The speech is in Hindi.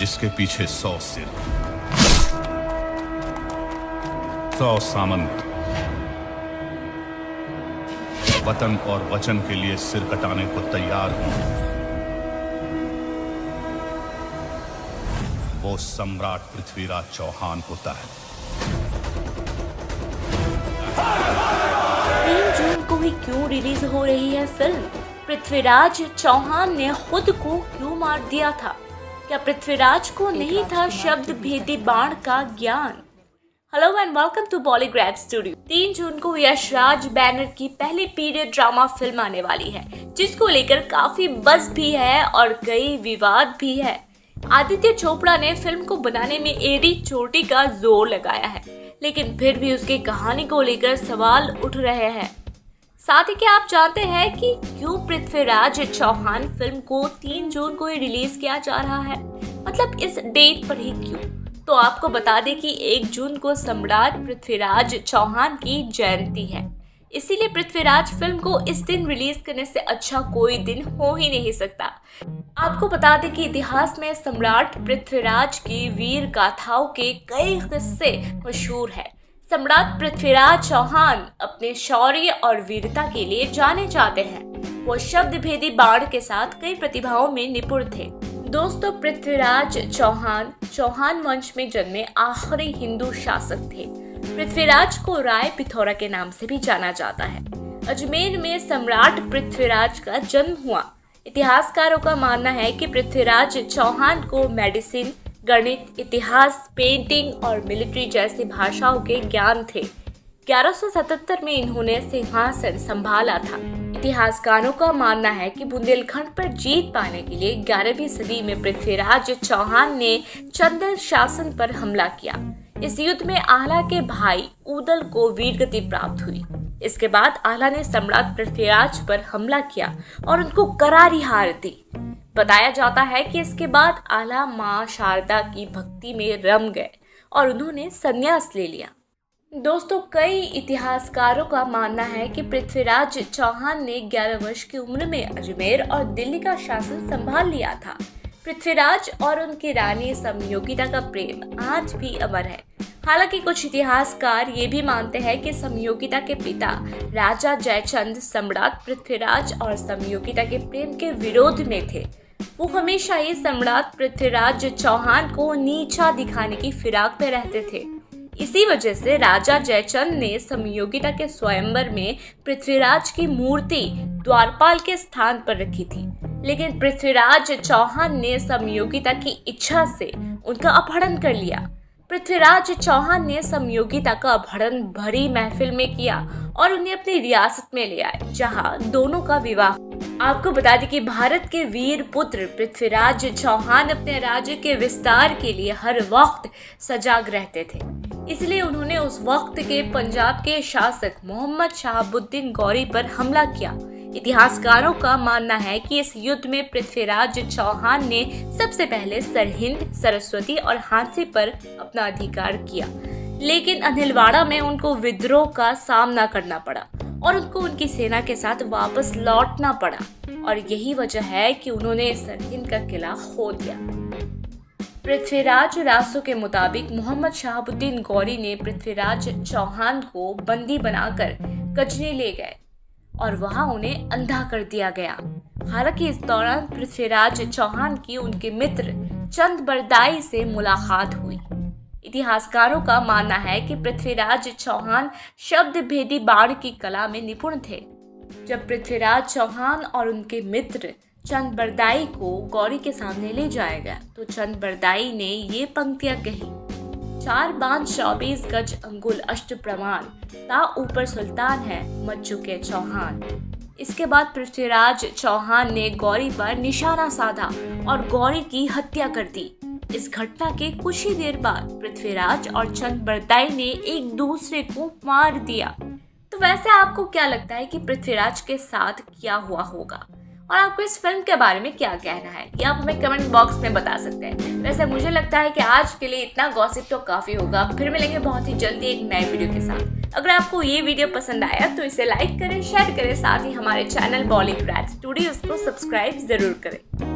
जिसके पीछे 100 सिर, 100 सामंत वतन और वचन के लिए सिर कटाने को तैयार हों, वो सम्राट पृथ्वीराज चौहान होता है। 3 जून को ही क्यों रिलीज हो रही है फिल्म? पृथ्वीराज चौहान ने खुद को क्यों मार दिया था? क्या पृथ्वीराज को नहीं था शब्द भेदी बाण का ज्ञान? Hello and welcome to Bollygrad studio. 3 जून को यशराज बैनर की पहली पीरियड ड्रामा फिल्म आने वाली है, जिसको लेकर काफी बज़ भी है और कई विवाद भी है। आदित्य चोपड़ा ने फिल्म को बनाने में एडी चोटी का जोर लगाया है, लेकिन फिर भी उसकी कहानी को लेकर सवाल उठ रहे हैं। साथ ही क्या आप जानते हैं कि क्यों पृथ्वीराज चौहान फिल्म को 3 जून को ही रिलीज किया जा रहा है? मतलब इस डेट पर ही क्यों? तो आपको बता दें कि 1 जून को सम्राट पृथ्वीराज चौहान की जयंती है, इसीलिए पृथ्वीराज फिल्म को इस दिन रिलीज करने से अच्छा कोई दिन हो ही नहीं सकता। आपको बता दें कि इतिहास में सम्राट पृथ्वीराज की वीर गाथाओं के कई किस्से मशहूर हैं। सम्राट पृथ्वीराज चौहान अपने शौर्य और वीरता के लिए जाने जाते हैं। वो शब्द भेदी बाण के साथ कई प्रतिभाओं में निपुण थे। दोस्तों, पृथ्वीराज चौहान चौहान वंश में जन्मे आखिरी हिंदू शासक थे। पृथ्वीराज को राय पिथौरा के नाम से भी जाना जाता है। अजमेर में सम्राट पृथ्वीराज का जन्म हुआ। इतिहासकारों का मानना है कि पृथ्वीराज चौहान को मेडिसिन, गणित, इतिहास, पेंटिंग और मिलिट्री जैसी भाषाओं के ज्ञान थे। 1177 में इन्होंने सिंहासन संभाला था। इतिहासकारों का मानना है कि बुंदेलखंड पर जीत पाने के लिए 11वीं सदी में पृथ्वीराज चौहान ने चंदेल शासन पर हमला किया। इस युद्ध में आला के भाई उदल को वीरगति प्राप्त हुई। इसके बाद आला ने सम्राट पृथ्वीराज पर हमला किया और उनको करारी हार दी। बताया जाता है कि इसके बाद आला मां शारदा की भक्ति में रम गए और उन्होंने संन्यास ले लिया। दोस्तों, कई इतिहासकारों का मानना है कि पृथ्वीराज चौहान ने 11 वर्ष की उम्र में अजमेर और दिल्ली का शासन संभाल लिया था। पृथ्वीराज और उनकी रानी समयोगिता का प्रेम आज भी अमर है। हालांकि कुछ इतिहासकार ये भी मानते हैं कि समयोगिता के पिता राजा जयचंद सम्राट पृथ्वीराज और समयोगिता के प्रेम के विरोध में थे। वो हमेशा ही सम्राट पृथ्वीराज चौहान को नीचा दिखाने की फिराक में रहते थे। इसी वजह से राजा जयचंद ने समयोगिता के स्वयंवर में पृथ्वीराज की मूर्ति द्वारपाल के स्थान पर रखी थी, लेकिन पृथ्वीराज चौहान ने समयोगिता की इच्छा से उनका अपहरण कर लिया। पृथ्वीराज चौहान ने समयोगिता का अपहरण भरी महफिल में किया और उन्हें अपनी रियासत में ले आए, जहां दोनों का विवाह। आपको बता दें कि भारत के वीर पुत्र पृथ्वीराज चौहान अपने राज्य के विस्तार के लिए हर वक्त सजग रहते थे। इसलिए उन्होंने उस वक्त के पंजाब के शासक मोहम्मद शहाबुद्दीन गौरी पर हमला किया। इतिहासकारों का मानना है कि इस युद्ध में पृथ्वीराज चौहान ने सबसे पहले सरहिंद, सरस्वती और हांसी पर अपना अधिकार किया, लेकिन अनिलवाड़ा में उनको विद्रोह का सामना करना पड़ा और उनको उनकी सेना के साथ वापस लौटना पड़ा, और यही वजह है कि उन्होंने सरहिंद का किला खो दिया। पृथ्वीराज रासो के मुताबिक मोहम्मद शहाबुद्दीन गौरी ने पृथ्वीराज चौहान को बंदी बनाकर गजनी ले गए और वहां उन्हें अंधा कर दिया गया। हालांकि इस दौरान पृथ्वीराज चौहान की उनके मित्र चंद बरदाई से मुलाकात हुई। इतिहासकारों का मानना है कि पृथ्वीराज चौहान शब्द भेदी बाण की कला में निपुण थे। जब पृथ्वीराज चौहान और उनके मित्र चंद बरदाई को गौरी के सामने ले जाया गया, तो चंद बरदाई ने ये पंक्तियां कही: 4 बांध 24 गज अंगुल अष्ट प्रमाण, ता ऊपर सुल्तान है मच चुके चौहान। इसके बाद पृथ्वीराज चौहान ने गौरी पर निशाना साधा और गौरी की हत्या कर दी। इस घटना के कुछ ही देर बाद पृथ्वीराज और चंद बरदाई ने एक दूसरे को मार दिया। तो वैसे आपको क्या लगता है कि पृथ्वीराज के साथ क्या हुआ होगा, और आपको इस फिल्म के बारे में क्या कहना है, ये आप हमें कमेंट बॉक्स में बता सकते हैं। वैसे मुझे लगता है कि आज के लिए इतना गॉसिप तो काफी होगा। फिर मिलेंगे बहुत ही जल्दी एक नए वीडियो के साथ। अगर आपको ये वीडियो पसंद आया तो इसे लाइक करें, शेयर करें, साथ ही हमारे चैनल बॉलीग्रैड स्टूडियोज को सब्सक्राइब जरूर करें।